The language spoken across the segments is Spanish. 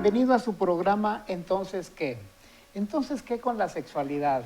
Bienvenido a su programa Entonces ¿qué? Entonces ¿qué con la sexualidad?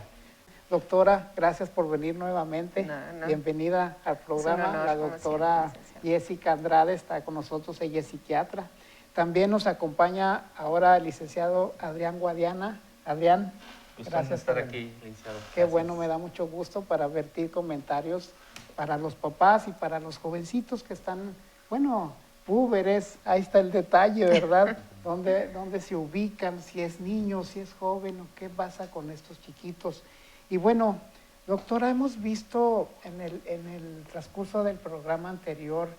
Doctora, gracias por venir nuevamente. No. Bienvenida al programa. honor, La como doctora siempre, Jessica Andrade está con nosotros, ella es psiquiatra. También nos acompaña ahora el licenciado Adrián Guadiana. Adrián, Gracias por estar aquí, licenciado. Qué bueno, me da mucho gusto para vertir comentarios para los papás y para los jovencitos que están, bueno, púberes, ahí está el detalle, ¿verdad? ¿Dónde se ubican, si es niño, si es joven, o qué pasa con estos chiquitos? Y bueno, doctora, hemos visto en el transcurso del programa anterior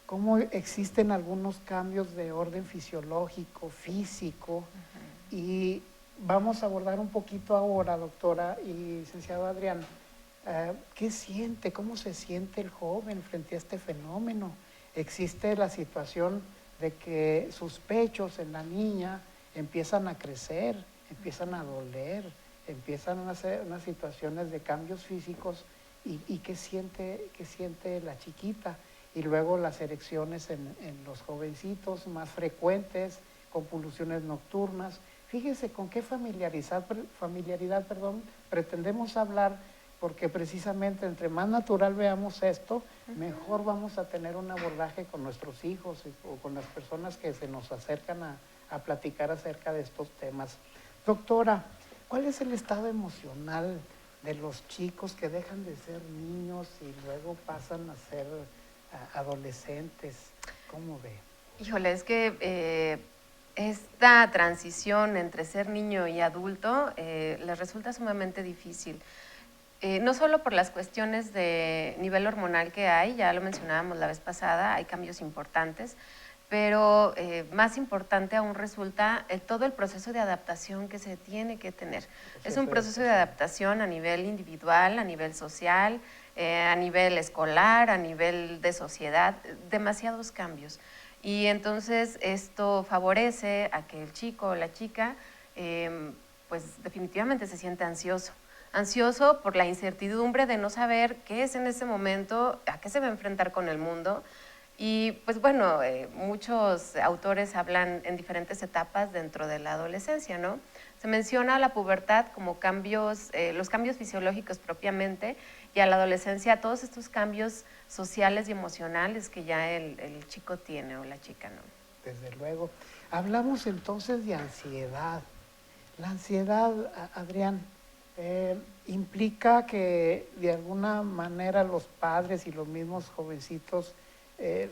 cómo existen algunos cambios de orden fisiológico, físico, y vamos a abordar un poquito ahora, doctora y licenciado Adrián, ¿qué siente? ¿Cómo se siente el joven frente a este fenómeno? Existe la situación de que sus pechos en la niña empiezan a crecer, empiezan a doler, empiezan a hacer unas situaciones de cambios físicos y ¿qué siente la chiquita? Y luego las erecciones en los jovencitos más frecuentes, con pulsiones nocturnas. Fíjese con qué familiaridad pretendemos hablar, porque precisamente entre más natural veamos esto, mejor vamos a tener un abordaje con nuestros hijos o con las personas que se nos acercan a platicar acerca de estos temas. Doctora, ¿cuál es el estado emocional de los chicos que dejan de ser niños y luego pasan a ser adolescentes? ¿Cómo ve? Híjole, es que esta transición entre ser niño y adulto les resulta sumamente difícil. No solo por las cuestiones de nivel hormonal que hay, ya lo mencionábamos la vez pasada, hay cambios importantes, pero más importante aún resulta todo el proceso de adaptación que se tiene que tener. Es un proceso de adaptación a nivel individual, a nivel social, a nivel escolar, a nivel de sociedad, demasiados cambios. Y entonces esto favorece a que el chico o la chica pues definitivamente se siente ansioso por la incertidumbre de no saber qué es en ese momento, a qué se va a enfrentar con el mundo. Y pues bueno, muchos autores hablan en diferentes etapas dentro de la adolescencia, ¿no? Se menciona la pubertad como cambios, los cambios fisiológicos propiamente, y a la adolescencia todos estos cambios sociales y emocionales que ya el chico tiene o la chica, ¿no? Desde luego. Hablamos entonces de ansiedad. La ansiedad, Adrián, implica que de alguna manera los padres y los mismos jovencitos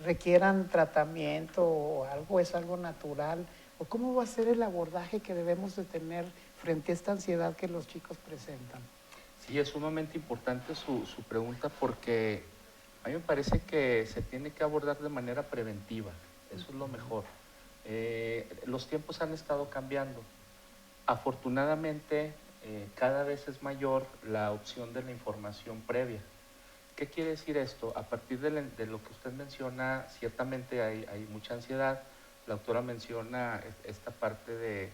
requieran tratamiento o algo, es algo natural, o cómo va a ser el abordaje que debemos de tener frente a esta ansiedad que los chicos presentan. Sí, es sumamente importante su pregunta porque a mí me parece que se tiene que abordar de manera preventiva, eso es lo mejor. Los tiempos han estado cambiando. Afortunadamente, cada vez es mayor la opción de la información previa. ¿Qué quiere decir esto? A partir de lo que usted menciona, ciertamente hay mucha ansiedad. La autora menciona esta parte de,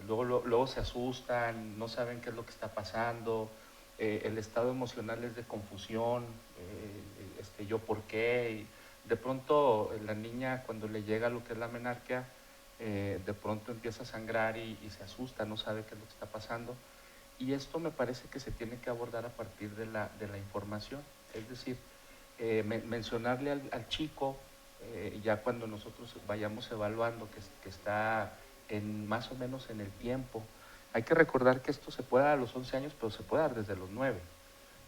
luego se asustan, no saben qué es lo que está pasando, el estado emocional es de confusión, yo por qué. Y de pronto la niña cuando le llega lo que es la menarquia, de pronto empieza a sangrar y se asusta, no sabe qué es lo que está pasando. Y esto me parece que se tiene que abordar a partir de la información. Es decir, mencionarle al chico, ya cuando nosotros vayamos evaluando que está más o menos en el tiempo. Hay que recordar que esto se puede dar a los 11 años, pero se puede dar desde los 9.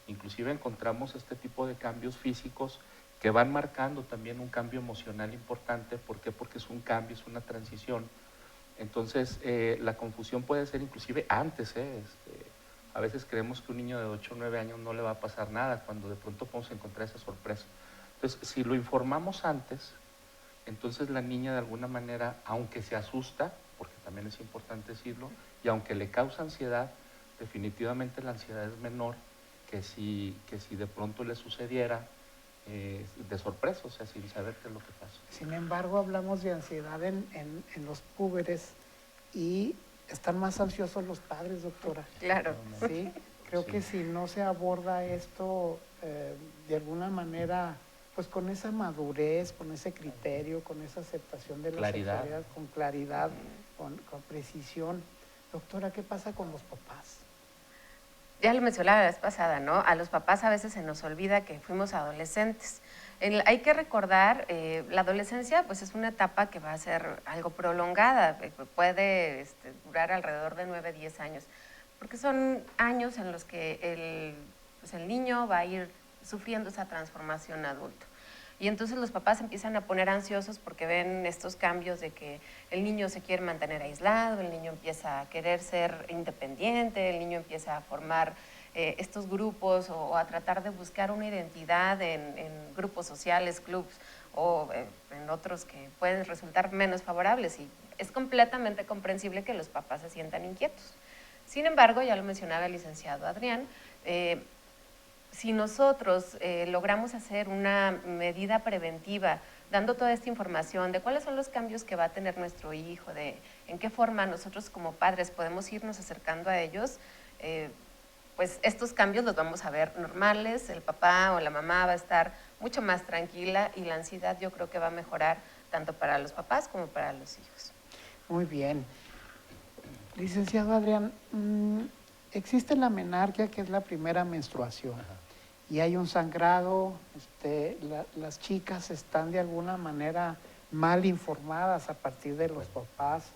Inclusive encontramos este tipo de cambios físicos que van marcando también un cambio emocional importante. ¿Por qué? Porque es un cambio, es una transición. Entonces, la confusión puede ser inclusive antes. A veces creemos que un niño de 8 o 9 años no le va a pasar nada, cuando de pronto podemos encontrar esa sorpresa. Entonces, si lo informamos antes, entonces la niña de alguna manera, aunque se asusta, porque también es importante decirlo, y aunque le causa ansiedad, definitivamente la ansiedad es menor que si de pronto le sucediera de sorpresa, o sea, sin saber qué es lo que pasa. Sin embargo, hablamos de ansiedad en los púberes y están más ansiosos los padres, doctora. Claro. Sí, creo que si no se aborda esto de alguna manera, pues con esa madurez, con ese criterio, con esa aceptación de la sexualidad, con claridad, con precisión. Doctora, ¿qué pasa con los papás? Ya lo mencionaba la vez pasada, ¿no? A los papás a veces se nos olvida que fuimos adolescentes. Hay que recordar, la adolescencia pues es una etapa que va a ser algo prolongada, puede durar alrededor de 9, 10 años, porque son años en los que el niño va a ir sufriendo esa transformación adulto. Y entonces los papás empiezan a poner ansiosos porque ven estos cambios de que el niño se quiere mantener aislado, el niño empieza a querer ser independiente, el niño empieza a formar estos grupos o a tratar de buscar una identidad en grupos sociales, clubs o en otros que pueden resultar menos favorables. Y es completamente comprensible que los papás se sientan inquietos. Sin embargo, ya lo mencionaba el licenciado Adrián, si nosotros logramos hacer una medida preventiva, dando toda esta información de cuáles son los cambios que va a tener nuestro hijo, de en qué forma nosotros como padres podemos irnos acercando a ellos, pues estos cambios los vamos a ver normales, el papá o la mamá va a estar mucho más tranquila y la ansiedad yo creo que va a mejorar tanto para los papás como para los hijos. Muy bien. Licenciado Adrián, existe la menarquia, que es la primera menstruación. Ajá. Y hay un sangrado, las chicas están de alguna manera mal informadas a partir de los papás.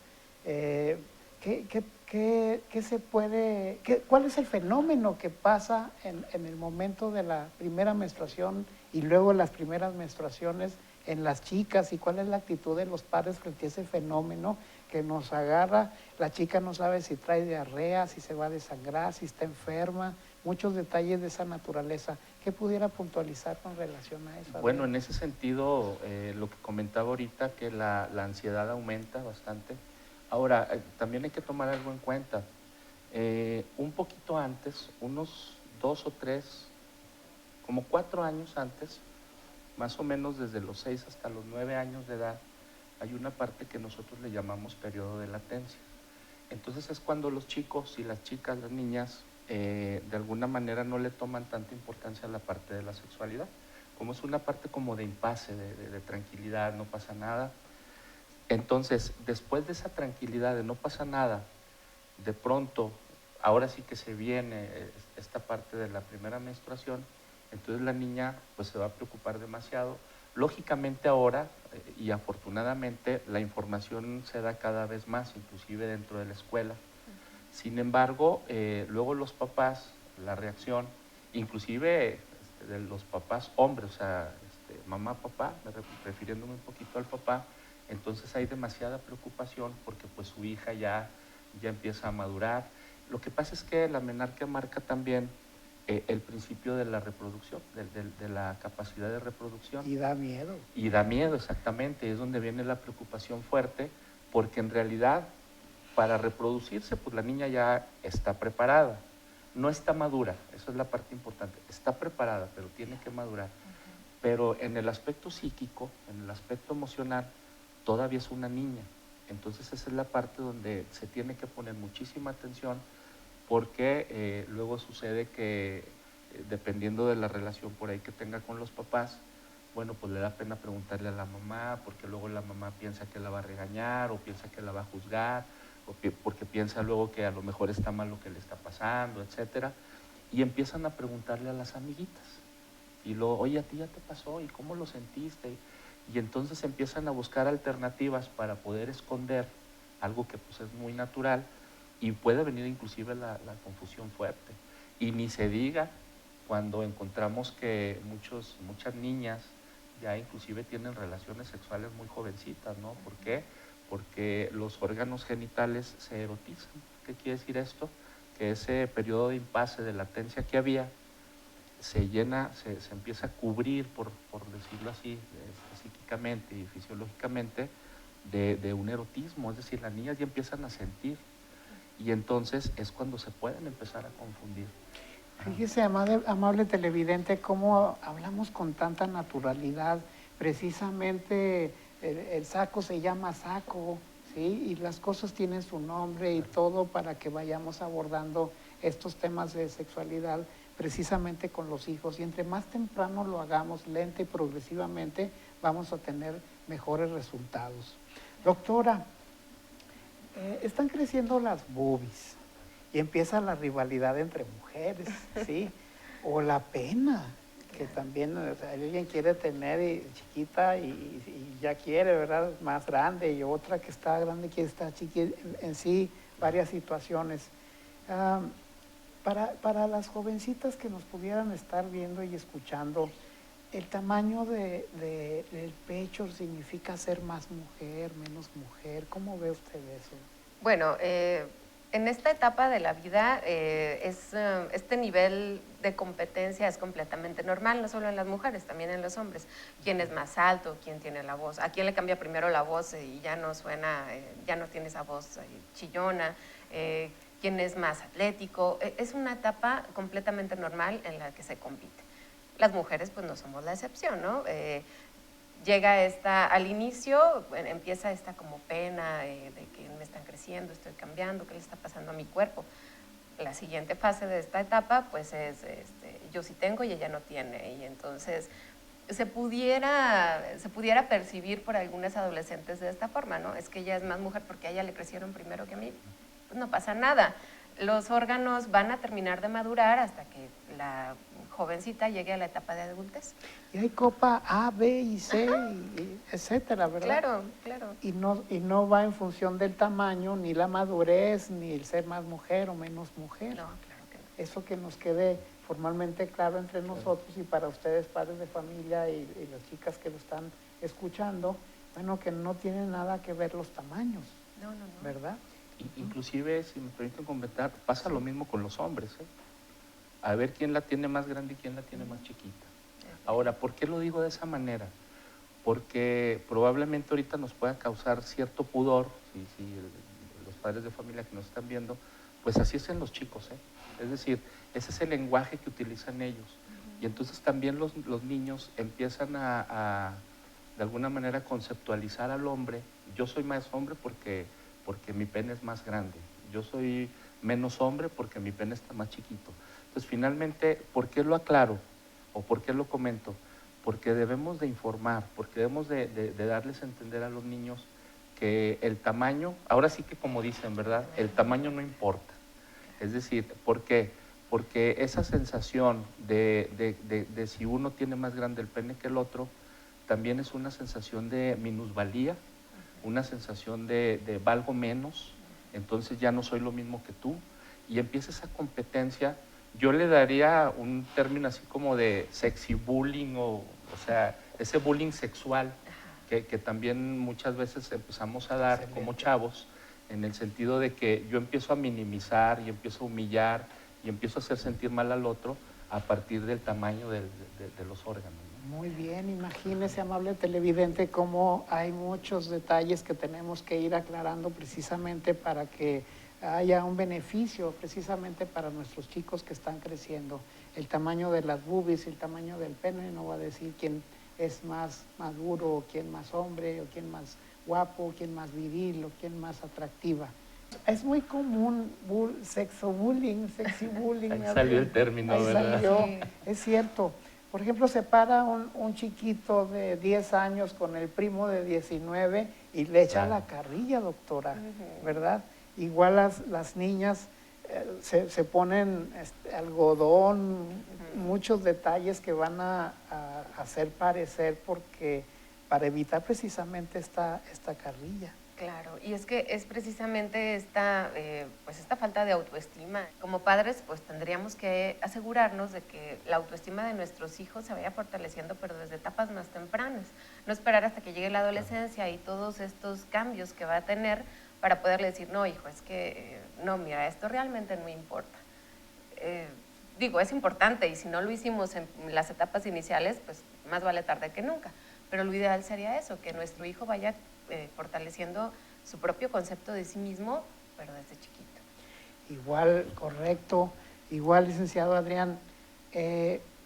¿Cuál es el fenómeno que pasa en el momento de la primera menstruación y luego las primeras menstruaciones en las chicas? ¿Y cuál es la actitud de los padres frente a ese fenómeno que nos agarra? La chica no sabe si trae diarrea, si se va a desangrar, si está enferma. Muchos detalles de esa naturaleza. ¿Qué pudiera puntualizar con relación a eso? Bueno, en ese sentido, lo que comentaba ahorita, que la ansiedad aumenta bastante. Ahora, también hay que tomar algo en cuenta. Un poquito antes, unos 2 o 3, como 4 años antes, más o menos desde los 6 hasta los 9 años de edad, hay una parte que nosotros le llamamos periodo de latencia. Entonces es cuando los chicos y las chicas, las niñas, de alguna manera no le toman tanta importancia a la parte de la sexualidad. Como es una parte como de impasse, de tranquilidad, no pasa nada. Entonces, después de esa tranquilidad de no pasa nada, de pronto, ahora sí que se viene esta parte de la primera menstruación, entonces la niña pues se va a preocupar demasiado. Lógicamente ahora, y afortunadamente, la información se da cada vez más, inclusive dentro de la escuela. Sin embargo, luego los papás, la reacción, inclusive de los papás hombres, o sea, mamá, papá, refiriéndome un poquito al papá, entonces hay demasiada preocupación porque pues su hija ya empieza a madurar. Lo que pasa es que la menarquia marca también el principio de la reproducción, de la capacidad de reproducción. Y da miedo. Y da miedo, exactamente, es donde viene la preocupación fuerte, porque en realidad para reproducirse, pues la niña ya está preparada, no está madura, esa es la parte importante, está preparada, pero tiene que madurar. Pero en el aspecto psíquico, en el aspecto emocional, todavía es una niña. Entonces esa es la parte donde se tiene que poner muchísima atención, porque luego sucede que dependiendo de la relación por ahí que tenga con los papás, bueno, pues le da pena preguntarle a la mamá, porque luego la mamá piensa que la va a regañar o piensa que la va a juzgar, porque piensa luego que a lo mejor está mal lo que le está pasando, etcétera, y empiezan a preguntarle a las amiguitas, y luego, oye, ¿a ti ya te pasó? ¿Y cómo lo sentiste? Y entonces empiezan a buscar alternativas para poder esconder algo que pues es muy natural, y puede venir inclusive la confusión fuerte. Y ni se diga cuando encontramos que muchas niñas ya inclusive tienen relaciones sexuales muy jovencitas, ¿no? ¿Por qué? Porque los órganos genitales se erotizan. ¿Qué quiere decir esto? Que ese periodo de impasse, de latencia que había, se llena, se empieza a cubrir, por decirlo así, psíquicamente y fisiológicamente, de un erotismo. Es decir, las niñas ya empiezan a sentir, y entonces es cuando se pueden empezar a confundir. Fíjese, amable televidente, cómo hablamos con tanta naturalidad. Precisamente el saco se llama saco, ¿sí? Y las cosas tienen su nombre y todo para que vayamos abordando estos temas de sexualidad precisamente con los hijos. Y entre más temprano lo hagamos, lenta y progresivamente, vamos a tener mejores resultados. Doctora, están creciendo las boobies y empieza la rivalidad entre mujeres, ¿sí? O la pena, que también o sea, alguien quiere tener chiquita y ya quiere, ¿verdad? Más grande, y otra que está grande quiere estar chiquita, en sí, varias situaciones. Ah, para las jovencitas que nos pudieran estar viendo y escuchando, ¿el tamaño del pecho significa ser más mujer, menos mujer? ¿Cómo ve usted eso? Bueno, en esta etapa de la vida este nivel de competencia es completamente normal, no solo en las mujeres, también en los hombres. ¿Quién es más alto? ¿Quién tiene la voz? ¿A quién le cambia primero la voz y ya no suena, ya no tiene esa voz chillona? ¿Quién es más atlético? Es una etapa completamente normal en la que se compite. Las mujeres pues no somos la excepción, ¿no? Llega al inicio, empieza esta como pena de que me están creciendo, estoy cambiando, qué le está pasando a mi cuerpo. La siguiente fase de esta etapa pues es yo sí tengo y ella no tiene, y entonces se pudiera percibir por algunas adolescentes de esta forma, ¿no? Es que ella es más mujer porque a ella le crecieron primero que a mí. Pues no pasa nada. Los órganos van a terminar de madurar hasta que la jovencita llegue a la etapa de adultez. Y hay copa A, B y C, etcétera, ¿verdad? Claro, claro. Y no va en función del tamaño, ni la madurez, ni el ser más mujer o menos mujer. No, claro que no. Eso que nos quede formalmente claro entre nosotros y para ustedes, padres de familia y las chicas que lo están escuchando, bueno, que no tiene nada que ver los tamaños, No, no, no. ¿verdad? Inclusive, si me permiten comentar, pasa lo mismo con los hombres, ¿eh? A ver quién la tiene más grande y quién la tiene más chiquita. Ahora, ¿por qué lo digo de esa manera? Porque probablemente ahorita nos pueda causar cierto pudor, si los padres de familia que nos están viendo, pues así es en los chicos, ¿eh? Es decir, ese es el lenguaje que utilizan ellos. Y entonces también los niños empiezan de alguna manera, conceptualizar al hombre. Yo soy más hombre porque mi pene es más grande. Yo soy menos hombre porque mi pene está más chiquito. Entonces, finalmente, ¿por qué lo aclaro? ¿O por qué lo comento? Porque debemos de informar, porque debemos de darles a entender a los niños que el tamaño, ahora sí que como dicen, ¿verdad? El tamaño no importa. Es decir, ¿por qué? Porque esa sensación de si uno tiene más grande el pene que el otro, también es una sensación de minusvalía, una sensación de valgo menos, entonces ya no soy lo mismo que tú, y empieza esa competencia. Yo le daría un término así como de sexy bullying, o sea, ese bullying sexual que también muchas veces empezamos a dar. Excelente. Como chavos, en el sentido de que yo empiezo a minimizar y empiezo a humillar y empiezo a hacer sentir mal al otro a partir del tamaño de los órganos. Muy bien, imagínese, amable televidente, cómo hay muchos detalles que tenemos que ir aclarando precisamente para que haya un beneficio precisamente para nuestros chicos que están creciendo. El tamaño de las boobies, el tamaño del pene no va a decir quién es más maduro, o quién más hombre, o quién más guapo, o quién más viril, o quién más atractiva. Es muy común sexy bullying. Ahí salió el término, ahí ¿verdad? Salió, sí. Es cierto. Por ejemplo, se para un chiquito de 10 años con el primo de 19 y le echa la carrilla, doctora, ¿verdad? Igual las niñas se ponen algodón, muchos detalles que van a hacer parecer para evitar precisamente esta carrilla. Claro, y es que es precisamente esta falta de autoestima. Como padres, pues tendríamos que asegurarnos de que la autoestima de nuestros hijos se vaya fortaleciendo, pero desde etapas más tempranas. No esperar hasta que llegue la adolescencia y todos estos cambios que va a tener para poderle decir, no, hijo, es que no, mira, esto realmente no importa. Es importante, y si no lo hicimos en las etapas iniciales, pues más vale tarde que nunca. Pero lo ideal sería eso, que nuestro hijo vaya fortaleciendo su propio concepto de sí mismo, pero desde chiquito. Igual, correcto. Igual, licenciado Adrián,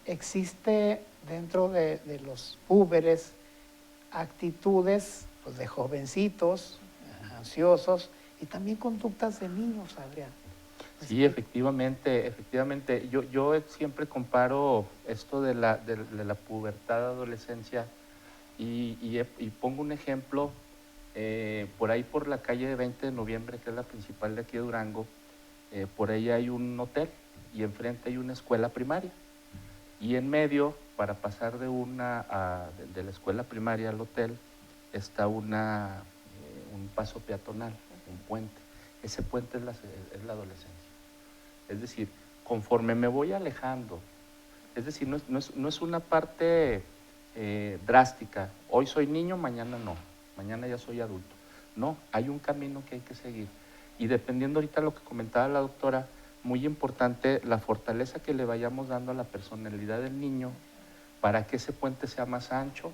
existe dentro de los púberes actitudes pues, de jovencitos, ansiosos, y también conductas de niños, Adrián. Sí, efectivamente. Yo siempre comparo esto de la pubertad, adolescencia, y pongo un ejemplo Por ahí por la calle 20 de noviembre, que es la principal de aquí de Durango, por ahí hay un hotel y enfrente hay una escuela primaria. Y en medio, para pasar de la escuela primaria al hotel, está un paso peatonal, un puente. Ese puente es la adolescencia. Es decir, conforme me voy alejando, es decir, no es una parte drástica. Hoy soy niño, mañana no. Mañana ya soy adulto. No, hay un camino que hay que seguir. Y dependiendo ahorita de lo que comentaba la doctora, muy importante la fortaleza que le vayamos dando a la personalidad del niño para que ese puente sea más ancho,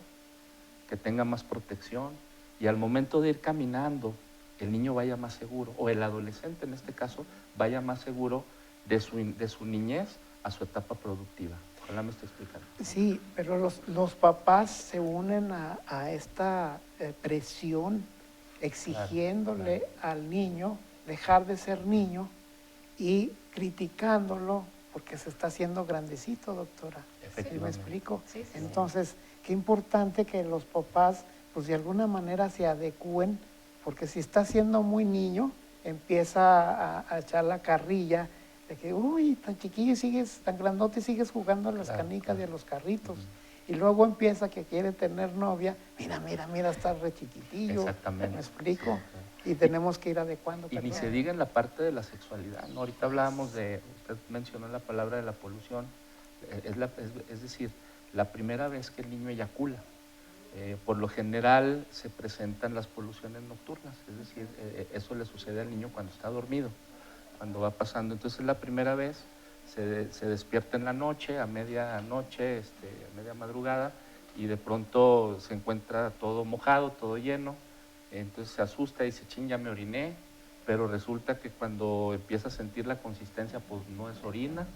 que tenga más protección y al momento de ir caminando el niño vaya más seguro, o el adolescente en este caso vaya más seguro de su niñez a su etapa productiva. Ojalá me esté explicando. Sí, pero los papás se unen a esta presión exigiéndole al niño dejar de ser niño y criticándolo porque se está haciendo grandecito, doctora. ¿Sí me explico? Sí, sí, Entonces, qué importante que los papás, pues de alguna manera se adecúen, porque si está siendo muy niño, empieza a echar la carrilla de que, uy, tan chiquillo y sigues, tan grandote y sigues jugando a las canicas y a los carritos. Y luego empieza que quiere tener novia, mira, está re chiquitillo. Exactamente. ¿Me explico? Sí. Y tenemos que ir adecuando. Y ni se diga en la parte de la sexualidad, ¿no? Ahorita hablábamos usted mencionó la palabra de la polución, es decir, la primera vez que el niño eyacula. Por lo general se presentan las poluciones nocturnas, es decir, eso le sucede al niño cuando está dormido, cuando va pasando. Entonces la primera vez se despierta en la noche, a medianoche, a media madrugada, y de pronto se encuentra todo mojado, todo lleno. Entonces se asusta y dice, ching, ya me oriné, pero resulta que cuando empieza a sentir la consistencia, pues no es orina.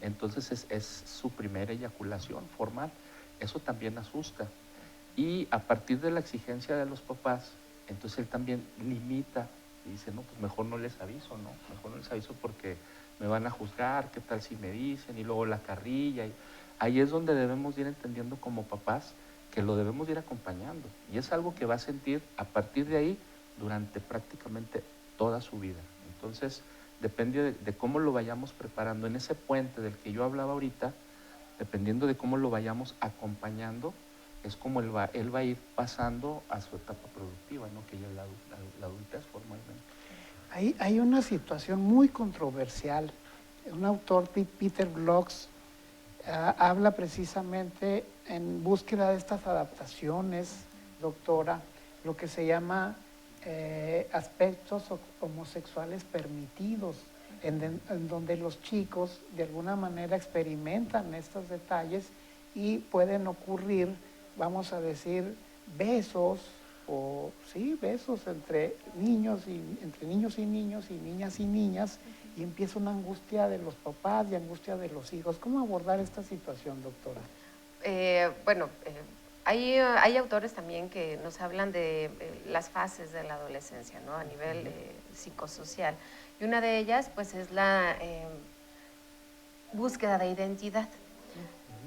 Entonces es su primera eyaculación formal. Eso también asusta. Y a partir de la exigencia de los papás, entonces él también limita y dice, no, pues mejor no les aviso, ¿no? Mejor no les aviso porque me van a juzgar, ¿qué tal si me dicen? Y luego la carrilla. Ahí es donde debemos ir entendiendo como papás que lo debemos ir acompañando. Y es algo que va a sentir a partir de ahí durante prácticamente toda su vida. Entonces, depende de cómo lo vayamos preparando. En ese puente del que yo hablaba ahorita, dependiendo de cómo lo vayamos acompañando, es como él va a ir pasando a su etapa productiva, ¿no? Que ya es la adultez formalmente. Hay una situación muy controversial. Un autor, Peter Blogs, habla precisamente en búsqueda de estas adaptaciones, doctora, lo que se llama aspectos homosexuales permitidos, en donde los chicos de alguna manera experimentan estos detalles y pueden ocurrir, vamos a decir, besos entre niños y niños y niñas, y empieza una angustia de los papás y angustia de los hijos. ¿Cómo abordar esta situación, doctora? Hay autores también que nos hablan de las fases de la adolescencia, ¿no? A nivel psicosocial. Y una de ellas, pues, es la búsqueda de identidad.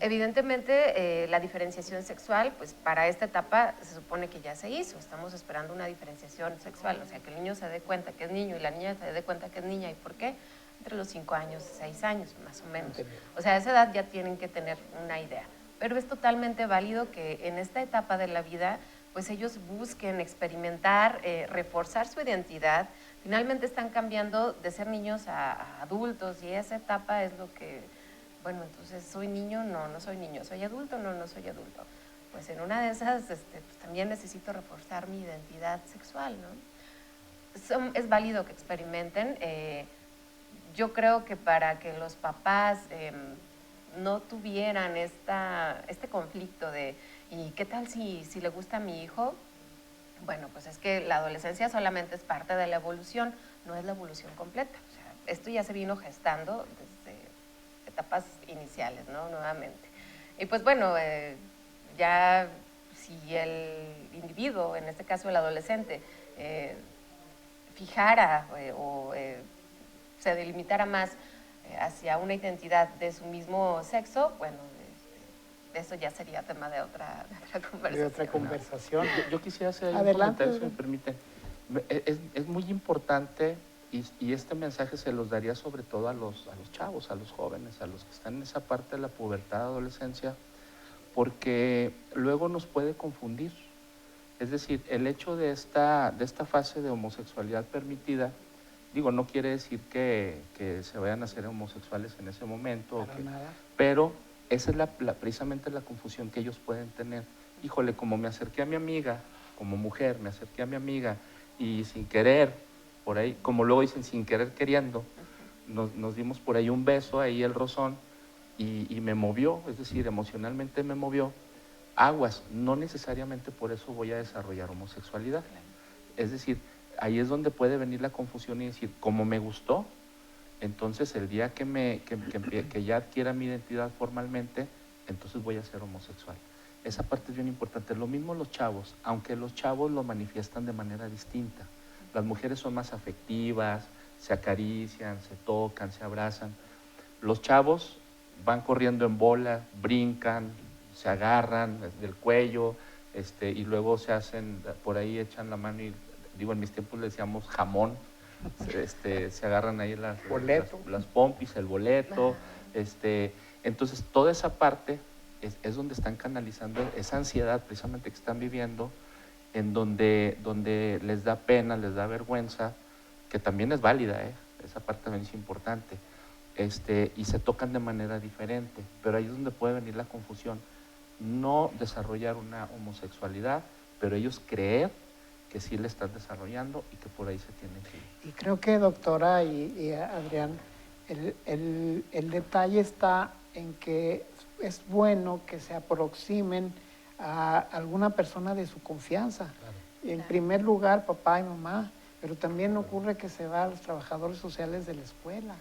Evidentemente, la diferenciación sexual, pues para esta etapa se supone que ya se hizo. Estamos esperando una diferenciación sexual, o sea, que el niño se dé cuenta que es niño y la niña se dé cuenta que es niña. ¿Y por qué? Entre los 5 años y 6 años, más o menos. O sea, a esa edad ya tienen que tener una idea. Pero es totalmente válido que en esta etapa de la vida, pues ellos busquen experimentar, reforzar su identidad. Finalmente están cambiando de ser niños a adultos y esa etapa es lo que... Bueno, entonces, ¿soy niño? No, no soy niño. ¿Soy adulto? No, no soy adulto. Pues en una de esas pues también necesito reforzar mi identidad sexual, ¿no? Es válido que experimenten. Yo creo que para que los papás no tuvieran este conflicto de ¿y qué tal si le gusta a mi hijo? Bueno, pues es que la adolescencia solamente es parte de la evolución, no es la evolución completa. O sea, esto ya se vino gestando desde etapas iniciales, ¿no? Nuevamente. Y pues bueno, ya si el individuo, en este caso el adolescente, fijara o se delimitara más hacia una identidad de su mismo sexo, bueno, eso ya sería tema de otra conversación. De otra ¿no? conversación. Yo quisiera hacer ahí un Adelante. comentario, si me permiten. Es muy importante y este mensaje se los daría sobre todo a los chavos, a los jóvenes, a los que están en esa parte de la pubertad, adolescencia, porque luego nos puede confundir. Es decir, el hecho de esta fase de homosexualidad permitida, digo, no quiere decir que se vayan a ser homosexuales en ese momento, Para nada. pero esa es precisamente la confusión que ellos pueden tener. Híjole, como me acerqué a mi amiga, como mujer, me acerqué a mi amiga y sin querer, por ahí, como luego dicen, sin querer queriendo, nos dimos por ahí un beso, ahí el rozón, y me movió, es decir, emocionalmente me movió. Aguas, no necesariamente por eso voy a desarrollar homosexualidad. Es decir, ahí es donde puede venir la confusión y decir, como me gustó, entonces el día que ya adquiera mi identidad formalmente, entonces voy a ser homosexual. Esa parte es bien importante. Lo mismo los chavos, aunque los chavos lo manifiestan de manera distinta. Las mujeres son más afectivas, se acarician, se tocan, se abrazan. Los chavos van corriendo en bola, brincan, se agarran del cuello, y luego se hacen, por ahí echan la mano y, digo, en mis tiempos le decíamos jamón, se agarran ahí las pompis, el boleto, entonces toda esa parte es donde están canalizando esa ansiedad precisamente que están viviendo, en donde les da pena, les da vergüenza, que también es válida, esa parte también es importante, y se tocan de manera diferente, pero ahí es donde puede venir la confusión. No desarrollar una homosexualidad, pero ellos creer que sí le están desarrollando y que por ahí se tienen que ir. Y creo que, doctora y Adrián, el detalle está en que es bueno que se aproximen a alguna persona de su confianza. Claro. En primer lugar, papá y mamá, pero también ocurre que se va a los trabajadores sociales de la escuela,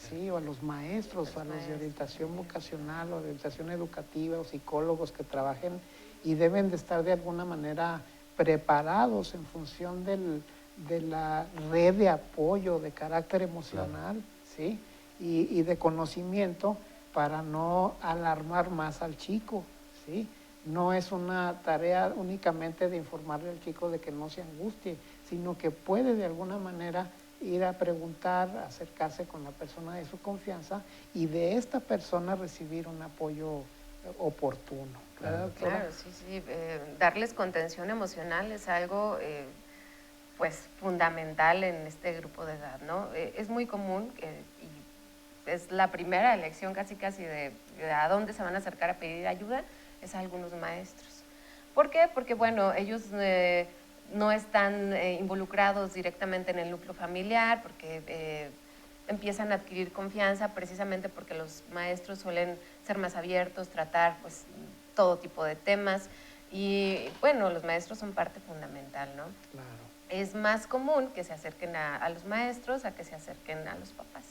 ¿sí? O a los maestros, o a los de orientación vocacional, o de orientación educativa, o psicólogos que trabajen y deben de estar de alguna manera preparados en función de la red de apoyo de carácter emocional, claro. ¿Sí? Y de conocimiento para no alarmar más al chico, ¿sí? No es una tarea únicamente de informarle al chico de que no se angustie, sino que puede de alguna manera ir a preguntar, acercarse con la persona de su confianza y de esta persona recibir un apoyo oportuno. Claro, sí, sí. Darles contención emocional es algo pues fundamental en este grupo de edad, ¿no? Es muy común y es la primera elección casi de a dónde se van a acercar a pedir ayuda, es a algunos maestros. ¿Por qué? Porque bueno, ellos no están involucrados directamente en el núcleo familiar, porque empiezan a adquirir confianza precisamente porque los maestros suelen ser más abiertos, tratar pues todo tipo de temas y bueno, los maestros son parte fundamental, ¿no? Claro. Es más común que se acerquen a los maestros a que se acerquen a los papás.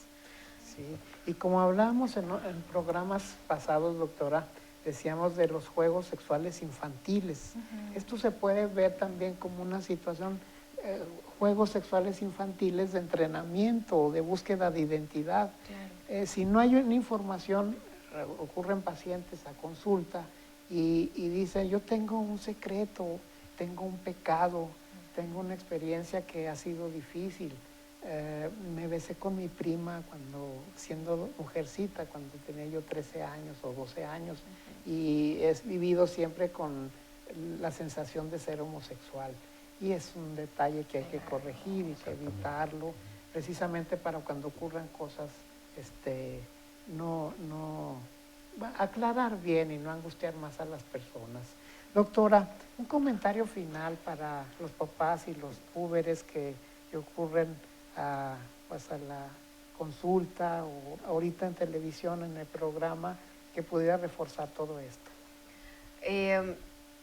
Sí, y como hablábamos en programas pasados, doctora, decíamos de los juegos sexuales infantiles. Esto se puede ver también como una situación, juegos sexuales infantiles de entrenamiento o de búsqueda de identidad. Claro. Si no hay una información, ocurren pacientes a consulta y dicen, yo tengo un secreto, tengo un pecado, tengo una experiencia que ha sido difícil. Me besé con mi prima cuando siendo mujercita, cuando tenía yo 13 años o 12 años, y he vivido siempre con la sensación de ser homosexual. Y es un detalle que hay que corregir y que evitarlo, precisamente para cuando ocurran cosas, aclarar bien y no angustiar más a las personas. Doctora, un comentario final para los papás y los púberes que ocurren pues a la consulta o ahorita en televisión, en el programa, que pudiera reforzar todo esto.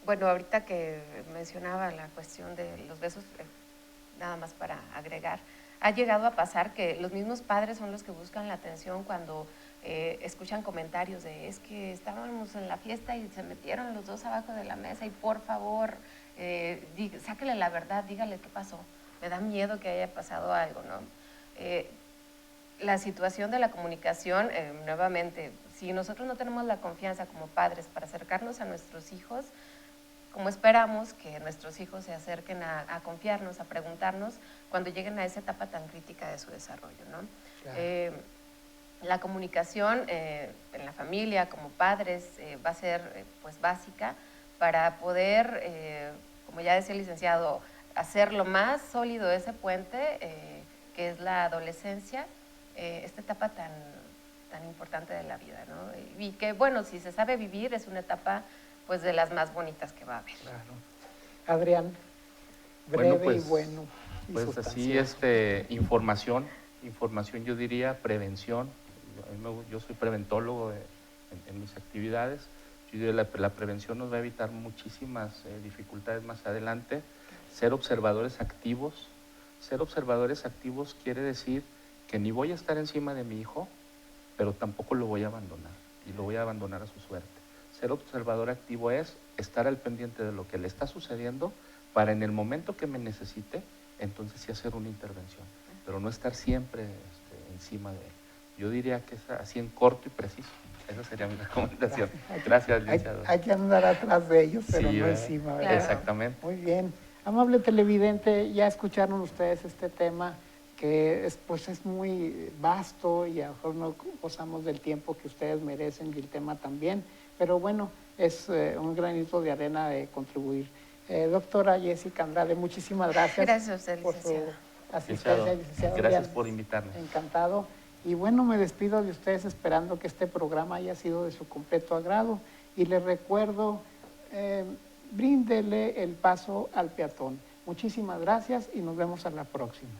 Bueno, ahorita que mencionaba la cuestión de los besos, nada más para agregar, ha llegado a pasar que los mismos padres son los que buscan la atención cuando escuchan comentarios de es que estábamos en la fiesta y se metieron los dos abajo de la mesa y por favor, sáquele la verdad, dígale qué pasó. Me da miedo que haya pasado algo, ¿no? La situación de la comunicación, nuevamente, Si nosotros no tenemos la confianza como padres para acercarnos a nuestros hijos, ¿cómo esperamos que nuestros hijos se acerquen a confiarnos, a preguntarnos cuando lleguen a esa etapa tan crítica de su desarrollo, ¿no? Claro. La comunicación en la familia, como padres, va a ser pues básica para poder, como ya decía el licenciado, hacer lo más sólido ese puente, que es la adolescencia, esta etapa tan importante de la vida, ¿no? Y que, bueno, si se sabe vivir, es una etapa pues de las más bonitas que va a haber. Claro. Adrián, breve Bueno, pues, y bueno. Y pues así, sustancioso. información, yo diría, prevención. Yo soy preventólogo en mis actividades. Yo diría la prevención nos va a evitar muchísimas dificultades más adelante. Ser observadores activos. Ser observadores activos quiere decir que ni voy a estar encima de mi hijo, pero tampoco lo voy a abandonar, y lo voy a abandonar a su suerte. Ser observador activo es estar al pendiente de lo que le está sucediendo para en el momento que me necesite, entonces sí hacer una intervención, pero no estar siempre encima de él. Yo diría que es así en corto y preciso. Esa sería mi recomendación. Gracias, licenciado. Hay que andar atrás de ellos, pero Sí, no ¿verdad? encima, ¿verdad? Claro. Exactamente. Muy bien. Amable televidente, ya escucharon ustedes este tema que pues es muy vasto y a lo mejor no gozamos del tiempo que ustedes merecen y el tema también, pero bueno, es un granito de arena de contribuir. Doctora Jessica Andrade, muchísimas gracias. Gracias a usted, por su licenciado. asistencia, licenciado. Gracias por invitarnos. Encantado. Y bueno, me despido de ustedes esperando que este programa haya sido de su completo agrado y les recuerdo, bríndele el paso al peatón. Muchísimas gracias y nos vemos a la próxima.